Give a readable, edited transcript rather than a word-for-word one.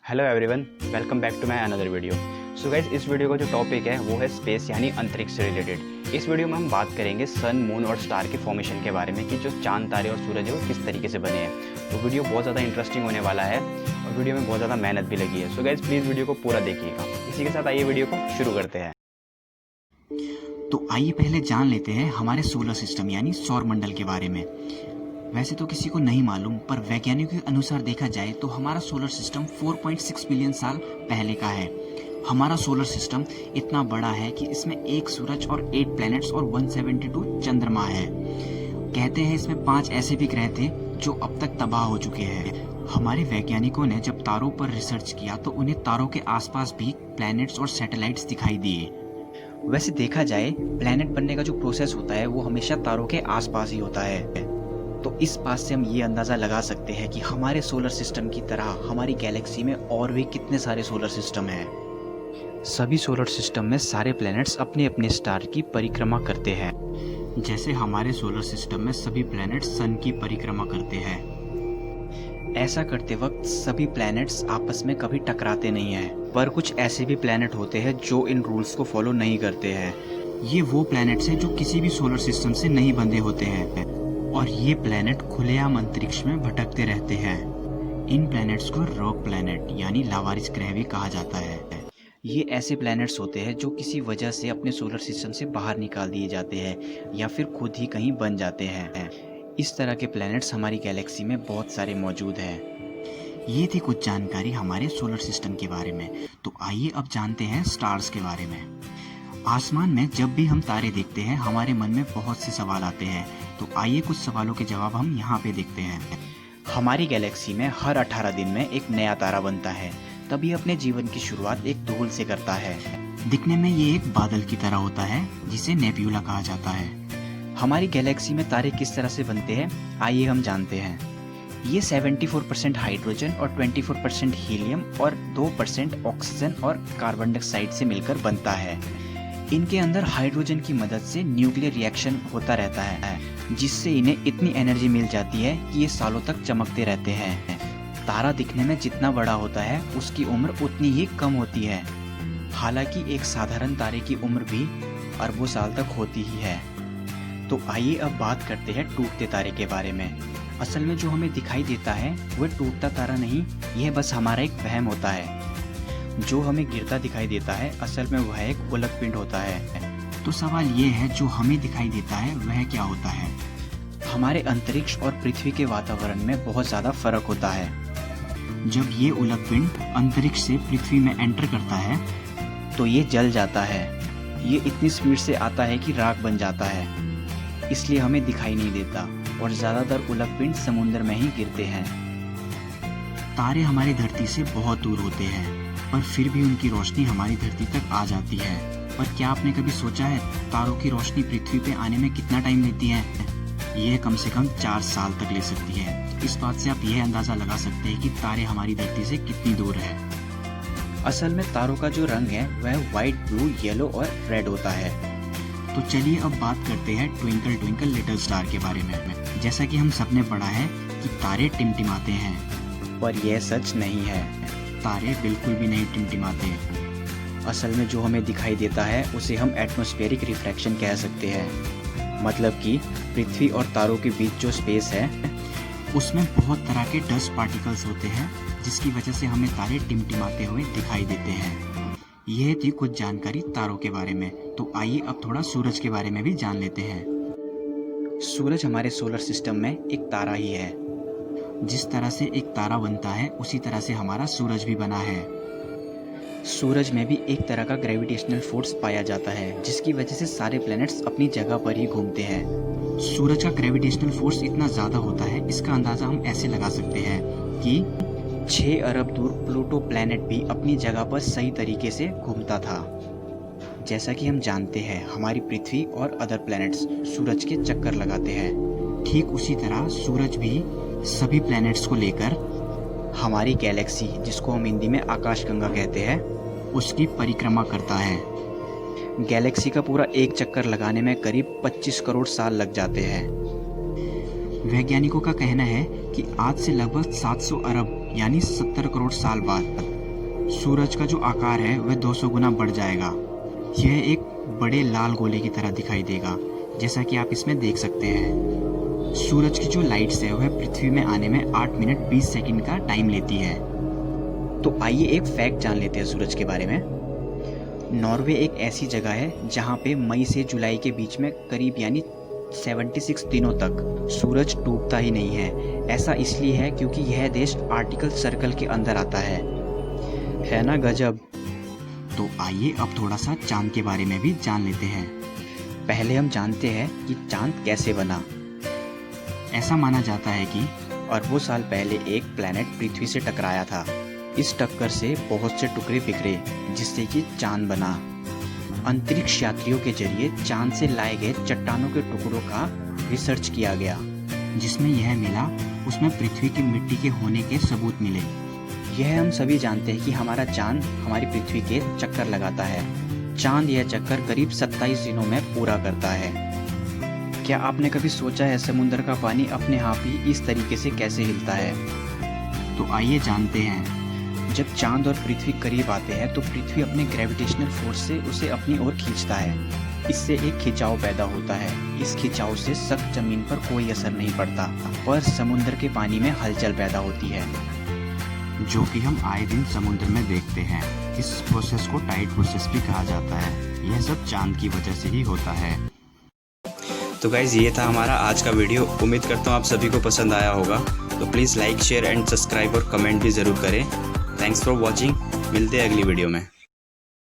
Hello everyone, welcome back to my another video. So guys, इस video का जो topic है वो है स्पेस यानी अंतरिक्ष से रिलेटेड। इस वीडियो में हम बात करेंगे सन, मून और स्टार के फॉर्मेशन के बारे में कि जो चांद, तारे और सूरज है वो किस तरीके से बने हैं। तो वीडियो बहुत ज़्यादा इंटरेस्टिंग होने वाला है और वीडियो में बहुत ज़्यादा मेहनत भी लगी है। सो गाइज, प्लीज़ वीडियो को पूरा देखिएगा। इसी के साथ आइए वीडियो को शुरू करते हैं। तो आइए पहले जान लेते हैं हमारे सोलर सिस्टम यानी सौर मंडल के बारे में। वैसे तो किसी को नहीं मालूम, पर वैज्ञानिकों के अनुसार देखा जाए तो हमारा सोलर सिस्टम 4.6 बिलियन साल पहले का है। हमारा सोलर सिस्टम इतना बड़ा है कि इसमें एक सूरज और 8 प्लैनेट्स और 172 चंद्रमा है। कहते हैं इसमें 5 ऐसे भी ग्रह थे जो अब तक तबाह हो चुके हैं। हमारे वैज्ञानिकों ने जब तारों पर रिसर्च किया तो उन्हें तारों के आसपास भी प्लैनेट्स और सैटेलाइट्स दिखाई दिए। वैसे देखा जाए, प्लैनेट बनने का जो प्रोसेस होता है वो हमेशा तारों के आसपास ही होता है। तो इस बात से हम ये अंदाज़ा लगा सकते हैं कि हमारे सोलर सिस्टम की तरह हमारी गैलेक्सी में और भी कितने सारे सोलर सिस्टम हैं। सभी सोलर सिस्टम में सारे प्लैनेट्स अपने अपने स्टार की परिक्रमा करते हैं। जैसे हमारे सोलर सिस्टम में सभी प्लैनेट्स सन की परिक्रमा करते हैं। ऐसा करते वक्त सभी प्लैनेट्स आपस में कभी टकराते नहीं हैं, पर कुछ ऐसे भी प्लैनेट होते हैं जो इन रूल्स को फॉलो नहीं करते हैं। ये वो प्लैनेट्स हैं जो किसी भी सोलर सिस्टम से नहीं बंधे होते हैं और ये प्लैनेट खुलेआम अंतरिक्ष में भटकते रहते हैं। इन प्लैनेट्स को रॉक प्लैनेट यानी लावारिस ग्रह भी कहा जाता है। ये ऐसे प्लैनेट्स होते हैं जो किसी वजह से अपने सोलर सिस्टम से बाहर निकाल दिए जाते हैं या फिर खुद ही कहीं बन जाते हैं। इस तरह के प्लैनेट्स हमारी गैलेक्सी में बहुत सारे मौजूद हैं। ये थी कुछ जानकारी हमारे सोलर सिस्टम के बारे में। तो आइए अब जानते हैं स्टार्स के बारे में। आसमान में जब भी हम तारे देखते हैं हमारे मन में बहुत से सवाल आते हैं। तो आइए कुछ सवालों के जवाब हम यहाँ पे देखते हैं। हमारी गैलेक्सी में हर 18 दिन में एक नया तारा बनता है। तब ये अपने जीवन की शुरुआत एक धूल से करता है। दिखने में ये एक बादल की तरह होता है जिसे नेब्यूला कहा जाता है। हमारी गैलेक्सी में तारे किस तरह से बनते हैं, आइए हम जानते हैं। ये 74% हाइड्रोजन और 24% हीलियम और 2% ऑक्सीजन और कार्बन डाइऑक्साइड से मिलकर बनता है। इनके अंदर हाइड्रोजन की मदद से न्यूक्लियर रिएक्शन होता रहता है, जिससे इन्हें इतनी एनर्जी मिल जाती है कि ये सालों तक चमकते रहते हैं। तारा दिखने में जितना बड़ा होता है उसकी उम्र उतनी ही कम होती है। हालांकि एक साधारण तारे की उम्र भी अरबों साल तक होती ही है। तो आइए अब बात करते हैं टूटते तारे के बारे में। असल में जो हमें दिखाई देता है वह टूटता तारा नहीं, यह बस हमारा एक वहम होता है। जो हमें गिरता दिखाई देता है असल में वह एक उल्क पिंड होता है। तो सवाल ये है, जो हमें दिखाई देता है वह क्या होता है? हमारे अंतरिक्ष और पृथ्वी के वातावरण में बहुत ज़्यादा फर्क होता है। जब ये उल्क पिंड अंतरिक्ष से पृथ्वी में एंटर करता है तो ये जल जाता है। ये इतनी स्पीड से आता है कि राख बन जाता है, इसलिए हमें दिखाई नहीं देता और ज़्यादातर उल्क पिंड समुद्र में ही गिरते हैं। तारे हमारी धरती से बहुत दूर होते हैं, पर फिर भी उनकी रोशनी हमारी धरती तक आ जाती है। पर क्या आपने कभी सोचा है तारों की रोशनी पृथ्वी पे आने में कितना टाइम लेती है? यह कम से कम 4 साल तक ले सकती है। इस बात से आप यह अंदाजा लगा सकते हैं कि तारे हमारी धरती से कितनी दूर है। असल में तारों का जो रंग है वह व्हाइट, ब्लू, येलो और रेड होता है। तो चलिए अब बात करते हैं ट्विंकल ट्विंकल लिटिल स्टार के बारे में। जैसा कि हम सबने पढ़ा है कि तारे टिमटिमाते हैं, पर यह सच नहीं है। तारे बिल्कुल भी नहीं टिमटिमाते। असल में जो हमें दिखाई देता है उसे हम एटमॉस्फेरिक रिफ्रैक्शन कह सकते हैं। मतलब कि पृथ्वी और तारों के बीच जो स्पेस है उसमें बहुत तरह के डस्ट पार्टिकल्स होते हैं, जिसकी वजह से हमें तारे टिमटिमाते हुए दिखाई देते हैं। यह थी कुछ जानकारी तारों के बारे में। तो आइए अब थोड़ा सूरज के बारे में भी जान लेते हैं। सूरज हमारे सोलर सिस्टम में एक तारा ही है। जिस तरह से एक तारा बनता है उसी तरह से हमारा सूरज भी बना है। सूरज में भी एक तरह का ग्रेविटेशनल फोर्स पाया जाता है, जिसकी वजह से सारे प्लैनेट्स अपनी जगह पर ही घूमते हैं। सूरज का ग्रेविटेशनल फोर्स इतना ज़्यादा होता है, इसका अंदाज़ा हम ऐसे लगा सकते हैं कि 6 अरब दूर प्लूटो प्लैनेट भी अपनी जगह पर सही तरीके से घूमता था। जैसा कि हम जानते हैं हमारी पृथ्वी और अदर प्लैनेट्स सूरज के चक्कर लगाते हैं। ठीक उसी तरह सूरज भी सभी प्लैनेट्स को लेकर हमारी गैलेक्सी, जिसको हम हिंदी में आकाशगंगा कहते हैं, उसकी परिक्रमा करता है। गैलेक्सी का पूरा एक चक्कर लगाने में करीब 25 करोड़ साल लग जाते हैं। वैज्ञानिकों का कहना है कि आज से लगभग 700 अरब यानी 70 करोड़ साल बाद सूरज का जो आकार है वह 200 गुना बढ़ जाएगा। यह एक बड़े लाल गोले की तरह दिखाई देगा, जैसा कि आप इसमें देख सकते हैं। सूरज की जो लाइट्स है वह पृथ्वी में आने में 8 मिनट 20 सेकंड का टाइम लेती है। तो आइए एक फैक्ट जान लेते हैं सूरज के बारे में। नॉर्वे एक ऐसी जगह है जहाँ पे मई से जुलाई के बीच में करीब यानी 76 दिनों तक सूरज डूबता ही नहीं है। ऐसा इसलिए है क्योंकि यह देश आर्टिकल सर्कल के अंदर आता है ना गजब। तो आइए अब थोड़ा सा चांद के बारे में भी जान लेते हैं। पहले हम जानते हैं कि चांद कैसे बना। ऐसा माना जाता है कि अरबों साल पहले एक प्लैनेट पृथ्वी से टकराया था। इस टक्कर से बहुत से टुकड़े बिखरे, जिससे कि चांद बना। अंतरिक्ष यात्रियों के जरिए चांद से लाए गए चट्टानों के टुकड़ों का रिसर्च किया गया, जिसमें यह मिला उसमें पृथ्वी की मिट्टी के होने के सबूत मिले। यह हम सभी जानते हैं कि हमारा चांद हमारी पृथ्वी के चक्कर लगाता है। चांद यह चक्कर करीब 27 दिनों में पूरा करता है। क्या आपने कभी सोचा है समुद्र का पानी अपने आप ही इस तरीके से कैसे हिलता है? तो आइए जानते हैं। जब चांद और पृथ्वी करीब आते हैं तो पृथ्वी अपने ग्रेविटेशनल फोर्स से उसे अपनी ओर खींचता है। इससे एक खिंचाव पैदा होता है। इस खिंचाव से सख्त जमीन पर कोई असर नहीं पड़ता, पर समुद्र के पानी में हलचल पैदा होती है, जो कि हम आए दिन समुद्र में देखते हैं। इस प्रोसेस को टाइड प्रोसेस भी कहा जाता है। यह सब चांद की वजह से ही होता है। तो गाइज़ ये था हमारा आज का वीडियो। उम्मीद करता हूँ आप सभी को पसंद आया होगा। तो please like share and subscribe और कमेंट भी ज़रूर करें। Thanks for watching. मिलते हैं अगली वीडियो में।